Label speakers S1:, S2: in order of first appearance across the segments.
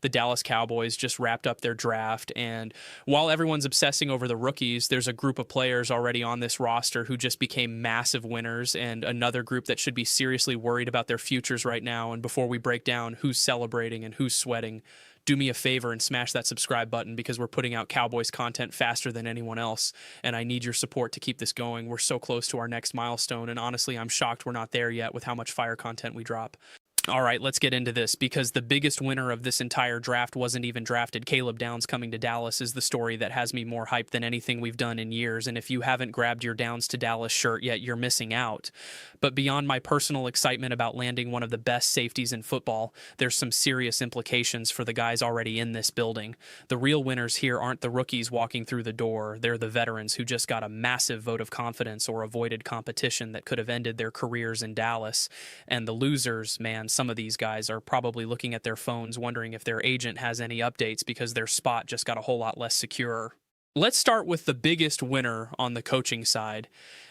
S1: The Dallas Cowboys just wrapped up their draft, and while everyone's obsessing over the rookies, there's a group of players already on this roster who just became massive winners, and another group that should be seriously worried about their futures right now. And before we break down who's celebrating and who's sweating, do me a favor and smash that subscribe button, because we're putting out Cowboys content faster than anyone else, and I need your support to keep this going. We're so close to our next milestone, and honestly, I'm shocked we're not there yet with how much fire content we drop. All right, let's get into this, because the biggest winner of this entire draft wasn't even drafted. Caleb Downs coming to Dallas is the story that has me more hyped than anything we've done in years, and if you haven't grabbed your Downs to Dallas shirt yet, you're missing out. But beyond my personal excitement about landing one of the best safeties in football, there's some serious implications for the guys already in this building. The real winners here aren't the rookies walking through the door. They're the veterans who just got a massive vote of confidence or avoided competition that could have ended their careers in Dallas. And the losers, man, some of these guys are probably looking at their phones wondering if their agent has any updates because their spot just got a whole lot less secure. Let's start with the biggest winner on the coaching side,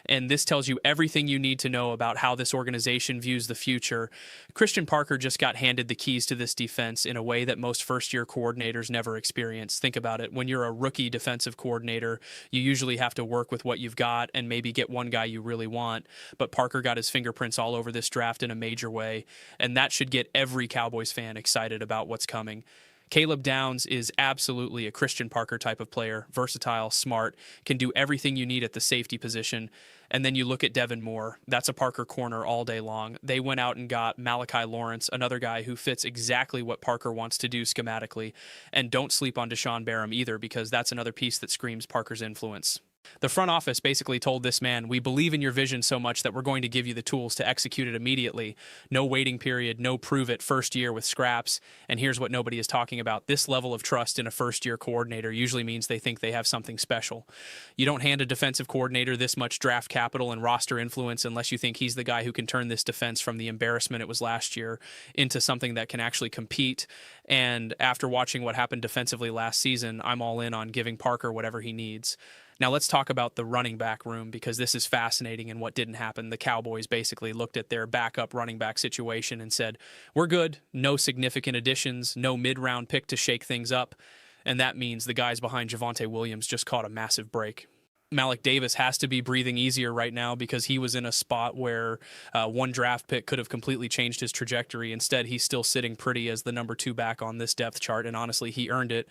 S1: and this tells you everything you need to know about how this organization views the future. Christian Parker just got handed the keys to this defense in a way that most first-year coordinators never experience. Think about it. When you're a rookie defensive coordinator, you usually have to work with what you've got and maybe get one guy you really want, but Parker got his fingerprints all over this draft in a major way, and that should get every Cowboys fan excited about what's coming. Caleb Downs is absolutely a Christian Parker type of player, versatile, smart, can do everything you need at the safety position. And then you look at Devin Moore. That's a Parker corner all day long. They went out and got Malachi Lawrence, another guy who fits exactly what Parker wants to do schematically. And don't sleep on Deshaun Barham either, because that's another piece that screams Parker's influence. The front office basically told this man, "We believe in your vision so much that we're going to give you the tools to execute it immediately. No waiting period, no prove it first year with scraps." And here's what nobody is talking about. This level of trust in a first-year coordinator usually means they think they have something special. You don't hand a defensive coordinator this much draft capital and roster influence unless you think he's the guy who can turn this defense from the embarrassment it was last year into something that can actually compete. And after watching what happened defensively last season, I'm all in on giving Parker whatever he needs. Now let's talk about the running back room, because this is fascinating and what didn't happen. The Cowboys basically looked at their backup running back situation and said, we're good, no significant additions, no mid-round pick to shake things up. And that means the guys behind Javonte Williams just caught a massive break. Malik Davis has to be breathing easier right now because he was in a spot where one draft pick could have completely changed his trajectory. Instead, he's still sitting pretty as the number 2 back on this depth chart, and honestly, he earned it.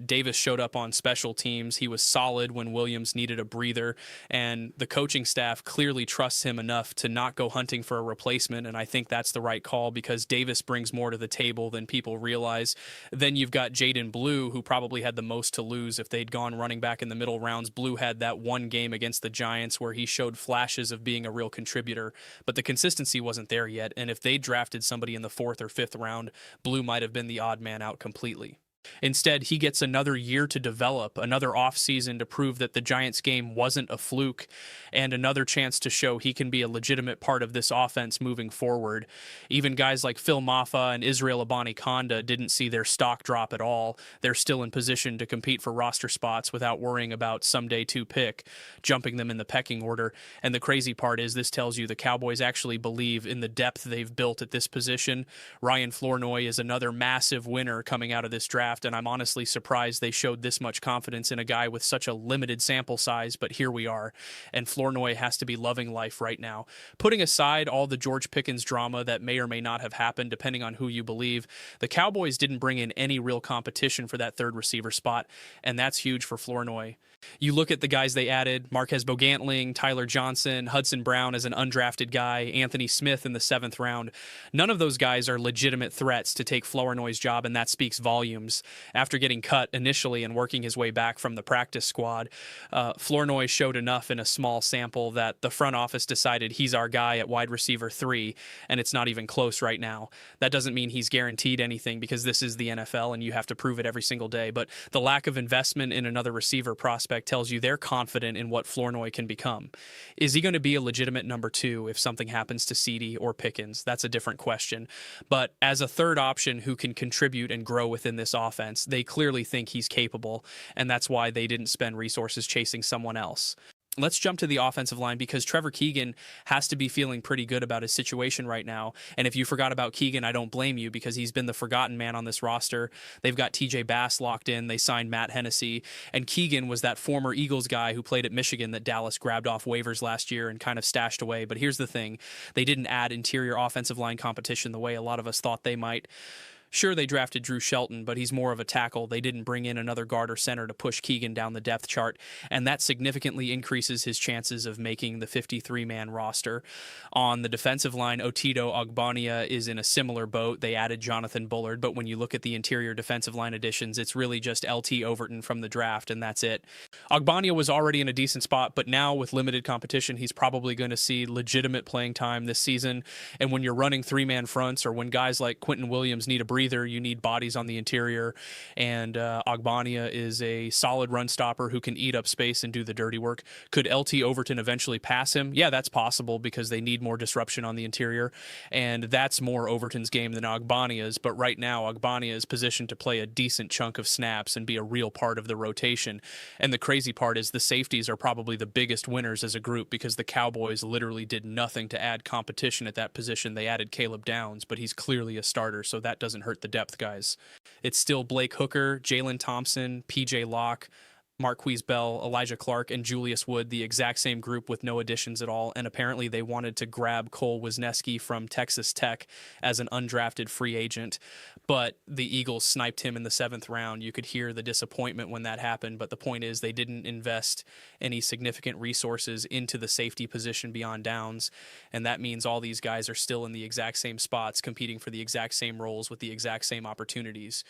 S1: Davis showed up on special teams. He was solid when Williams needed a breather, and the coaching staff clearly trusts him enough to not go hunting for a replacement, and I think that's the right call because Davis brings more to the table than people realize. Then you've got Jaydon Blue, who probably had the most to lose if they'd gone running back in the middle rounds. Blue had that one game against the Giants where he showed flashes of being a real contributor, but the consistency wasn't there yet, and if they drafted somebody in the 4th or 5th round, Blue might have been the odd man out completely. Instead, he gets another year to develop, another offseason to prove that the Giants game wasn't a fluke, and another chance to show he can be a legitimate part of this offense moving forward. Even guys like Phil Maffa and Israel Abanikanda didn't see their stock drop at all. They're still in position to compete for roster spots without worrying about some day 2 pick, jumping them in the pecking order. And the crazy part is this tells you the Cowboys actually believe in the depth they've built at this position. Ryan Flournoy is another massive winner coming out of this draft, and I'm honestly surprised they showed this much confidence in a guy with such a limited sample size, but here we are, and Flournoy has to be loving life right now. Putting aside all the George Pickens drama that may or may not have happened, depending on who you believe, the Cowboys didn't bring in any real competition for that 3rd receiver spot, and that's huge for Flournoy. You look at the guys they added, Marquez Bogantling, Tyler Johnson, Hudson Brown as an undrafted guy, Anthony Smith in the 7th round. None of those guys are legitimate threats to take Flournoy's job, and that speaks volumes. After getting cut initially and working his way back from the practice squad, Flournoy showed enough in a small sample that the front office decided he's our guy at wide receiver 3, and it's not even close right now. That doesn't mean he's guaranteed anything because this is the NFL and you have to prove it every single day, but the lack of investment in another receiver prospect tells you they're confident in what Flournoy can become. Is he going to be a legitimate number 2 if something happens to CeeDee or Pickens? That's a different question. But as a 3rd option who can contribute and grow within this offense, they clearly think he's capable, and that's why they didn't spend resources chasing someone else. Let's jump to the offensive line because Trevor Keegan has to be feeling pretty good about his situation right now. And if you forgot about Keegan, I don't blame you because he's been the forgotten man on this roster. They've got TJ Bass locked in. They signed Matt Hennessy. And Keegan was that former Eagles guy who played at Michigan that Dallas grabbed off waivers last year and kind of stashed away. But here's the thing. They didn't add interior offensive line competition the way a lot of us thought they might. Sure, they drafted Drew Shelton, but he's more of a tackle. They didn't bring in another guard or center to push Keegan down the depth chart, and that significantly increases his chances of making the 53-man roster. On the defensive line, Otito Ogbonnia is in a similar boat. They added Jonathan Bullard, but when you look at the interior defensive line additions, it's really just LT Overton from the draft, and that's it. Ogbonnia was already in a decent spot, but now with limited competition, he's probably going to see legitimate playing time this season, and when you're running three-man fronts or when guys like Quentin Williams need a breather, you need bodies on the interior, and Ogbonnia is a solid run stopper who can eat up space and do the dirty work. Could LT Overton eventually pass him? Yeah, that's possible because they need more disruption on the interior, and that's more Overton's game than Ogbonnia's, but right now Ogbonnia is positioned to play a decent chunk of snaps and be a real part of the rotation. And the crazy part is the safeties are probably the biggest winners as a group because the Cowboys literally did nothing to add competition at that position. They added Caleb Downs, but he's clearly a starter, so that doesn't hurt the depth guys. It's still Blake Hooker, Jalen Thompson, PJ Locke, Marquise Bell, Elijah Clark, and Julius Wood, the exact same group with no additions at all. And apparently they wanted to grab Cole Wisniewski from Texas Tech as an undrafted free agent, but the Eagles sniped him in the 7th round. You could hear the disappointment when that happened, but the point is they didn't invest any significant resources into the safety position beyond Downs, and that means all these guys are still in the exact same spots, competing for the exact same roles with the exact same opportunities.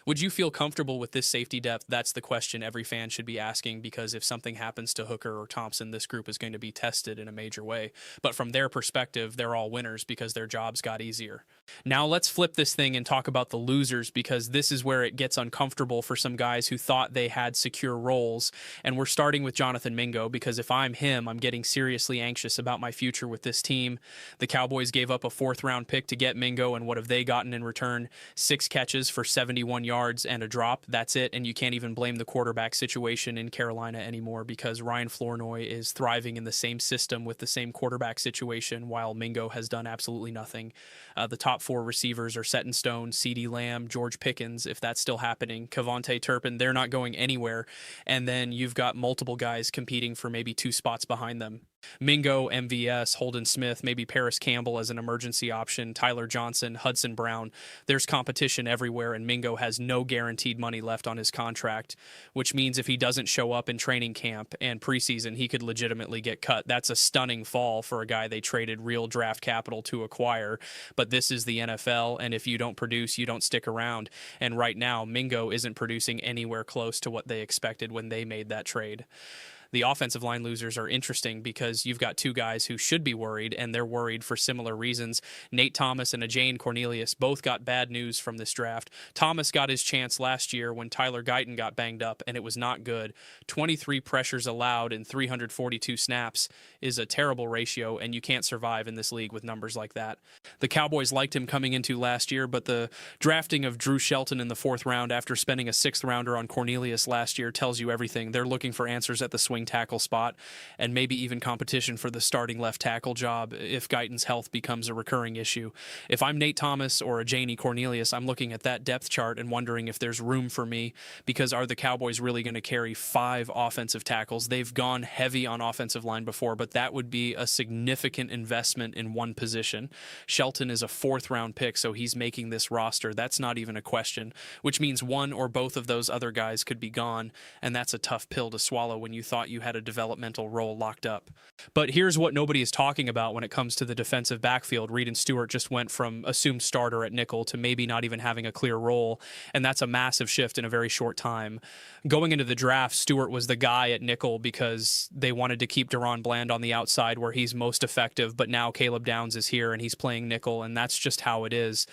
S1: Would you feel comfortable with this safety depth? That's the question every fan should be asking, because if something happens to Hooker or Thompson, this group is going to be tested in a major way. But from their perspective, they're all winners because their jobs got easier. Now let's flip this thing and talk about the losers, because this is where it gets uncomfortable for some guys who thought they had secure roles. And we're starting with Jonathan Mingo, because if I'm him, I'm getting seriously anxious about my future with this team. The Cowboys gave up a 4th-round pick to get Mingo, and what have they gotten in return? 6 catches for 71 yards and a drop. That's it. And you can't even blame the quarterback situation in Carolina anymore, because Ryan Flournoy is thriving in the same system with the same quarterback situation, while Mingo has done absolutely nothing. The top 4 receivers are set in stone: CeeDee Lamb, George Pickens, if that's still happening, Kevontae Turpin. They're not going anywhere. And then you've got multiple guys competing for maybe 2 spots behind them. Mingo, MVS, Holden Smith, maybe Paris Campbell as an emergency option, Tyler Johnson, Hudson Brown. There's competition everywhere, and Mingo has no guaranteed money left on his contract, which means if he doesn't show up in training camp and preseason, he could legitimately get cut. That's a stunning fall for a guy they traded real draft capital to acquire, but this is the NFL, and if you don't produce, you don't stick around. And right now, Mingo isn't producing anywhere close to what they expected when they made that trade. The offensive line losers are interesting because you've got 2 guys who should be worried, and they're worried for similar reasons. Nate Thomas and Ajane Cornelius both got bad news from this draft. Thomas got his chance last year when Tyler Guyton got banged up, and it was not good. 23 pressures allowed in 342 snaps is a terrible ratio, and you can't survive in this league with numbers like that. The Cowboys liked him coming into last year, but the drafting of Drew Shelton in the 4th round after spending a 6th-rounder on Cornelius last year tells you everything. They're looking for answers at the swing tackle spot, and maybe even competition for the starting left tackle job if Guyton's health becomes a recurring issue. If I'm Nate Thomas or a Janie Cornelius, I'm looking at that depth chart and wondering if there's room for me, because are the Cowboys really going to carry 5 offensive tackles? They've gone heavy on offensive line before, but that would be a significant investment in one position. Shelton is a 4th-round pick, so he's making this roster. That's not even a question, which means one or both of those other guys could be gone, and that's a tough pill to swallow when you thought you had a developmental role locked up. But here's what nobody is talking about when it comes to the defensive backfield. Reed and Stewart just went from assumed starter at nickel to maybe not even having a clear role, and that's a massive shift in a very short time. Going into the draft, Stewart was the guy at nickel because they wanted to keep Deron Bland on the outside where he's most effective, but now Caleb Downs is here and he's playing nickel, and that's just how it is.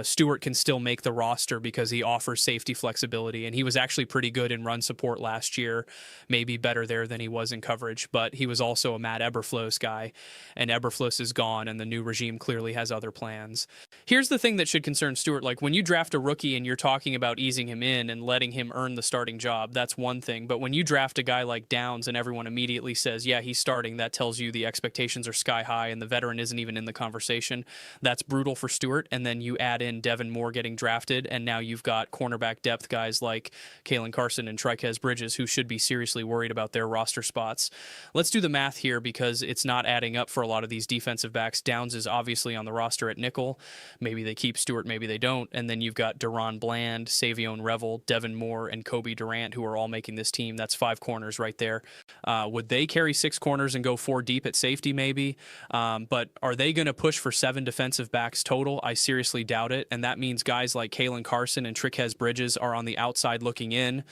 S1: Stewart can still make the roster because he offers safety flexibility, and he was actually pretty good in run support last year, maybe better better there than he was in coverage, but he was also a Matt Eberflus guy, and Eberflus is gone, and the new regime clearly has other plans. Here's the thing that should concern Stewart. Like, when you draft a rookie and you're talking about easing him in and letting him earn the starting job, that's one thing. But when you draft a guy like Downs and everyone immediately says, yeah, he's starting, that tells you the expectations are sky high and the veteran isn't even in the conversation. That's brutal for Stewart. And then you add in Devin Moore getting drafted, and now you've got cornerback depth guys like Kalen Carson and Trikez Bridges who should be seriously worried about their roster spots. Let's do the math here because it's not adding up for a lot of these defensive backs. Downs is obviously on the roster at nickel. Maybe they keep Stewart, maybe they don't. And then you've got Deron Bland, Savion Revel, Devin Moore, and Kobe Durant, who are all making this team. That's 5 corners right there. Would they carry 6 corners and go 4 deep at safety? Maybe. But are they going to push for 7 defensive backs total? I seriously doubt it. And that means guys like Kalen Carson and Trikez Bridges are on the outside looking in.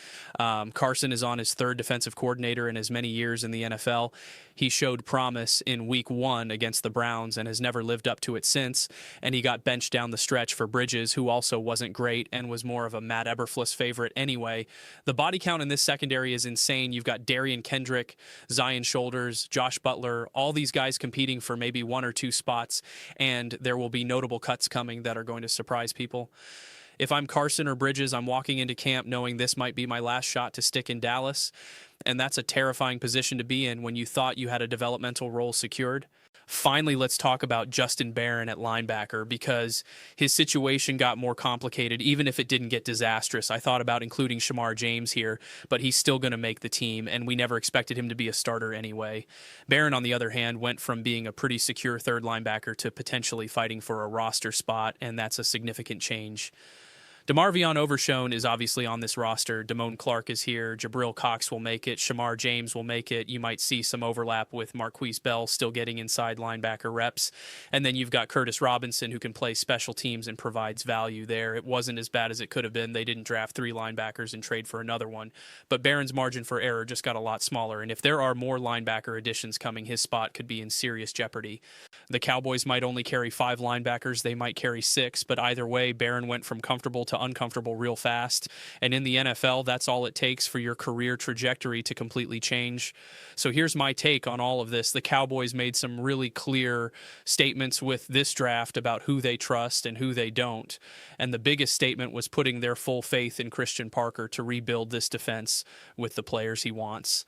S1: Carson is on his 3rd defensive coordinator in as many years in the NFL. He showed promise in week 1 against the Browns and has never lived up to it since. And he got benched down the stretch for Bridges, who also wasn't great and was more of a Matt Eberflus favorite anyway. The body count in this secondary is insane. You've got Darian Kendrick, Zion Shoulders, Josh Butler, all these guys competing for maybe 1 or 2 spots. And there will be notable cuts coming that are going to surprise people. If I'm Carson or Bridges, I'm walking into camp knowing this might be my last shot to stick in Dallas. And that's a terrifying position to be in when you thought you had a developmental role secured. Finally, let's talk about Justin Barron at linebacker, because his situation got more complicated, even if it didn't get disastrous. I thought about including Shamar James here, but he's still going to make the team, and we never expected him to be a starter anyway. Barron, on the other hand, went from being a pretty secure third linebacker to potentially fighting for a roster spot, and that's a significant change. DeMarvion Overshone is obviously on this roster. Damone Clark is here. Jabril Cox will make it. Shamar James will make it. You might see some overlap with Marquise Bell still getting inside linebacker reps. And then you've got Curtis Robinson, who can play special teams and provides value there. It wasn't as bad as it could have been. They didn't draft 3 linebackers and trade for another one. But Barron's margin for error just got a lot smaller. And if there are more linebacker additions coming, his spot could be in serious jeopardy. The Cowboys might only carry 5 linebackers. They might carry 6. But either way, Barron went from comfortable to uncomfortable real fast. And in the NFL, that's all it takes for your career trajectory to completely change. So here's my take on all of this. The Cowboys made some really clear statements with this draft about who they trust and who they don't. And the biggest statement was putting their full faith in Christian Parker to rebuild this defense with the players he wants.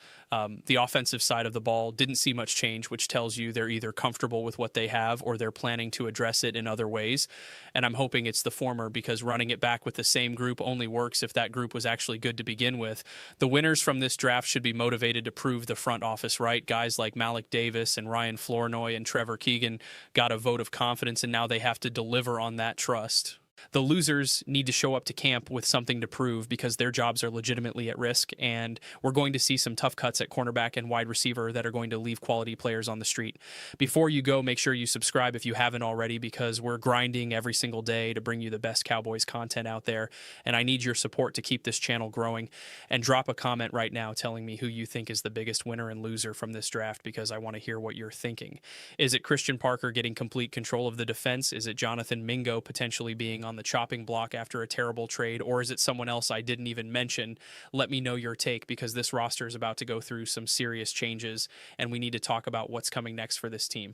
S1: The offensive side of the ball didn't see much change, which tells you they're either comfortable with what they have or they're planning to address it in other ways. And I'm hoping it's the former, because running it back with the same group only works if that group was actually good to begin with. The winners from this draft should be motivated to prove the front office right. Guys like Malik Davis and Ryan Flournoy and Trevor Keegan got a vote of confidence, and now they have to deliver on that trust. The losers need to show up to camp with something to prove, because their jobs are legitimately at risk, and we're going to see some tough cuts at cornerback and wide receiver that are going to leave quality players on the street. Before you go, make sure you subscribe if you haven't already, because we're grinding every single day to bring you the best Cowboys content out there, and I need your support to keep this channel growing. And drop a comment right now telling me who you think is the biggest winner and loser from this draft, because I want to hear what you're thinking. Is it Christian Parker getting complete control of the defense? Is it Jonathan Mingo potentially being on the chopping block after a terrible trade, or is it someone else I didn't even mention? Let me know your take, because this roster is about to go through some serious changes, and we need to talk about what's coming next for this team.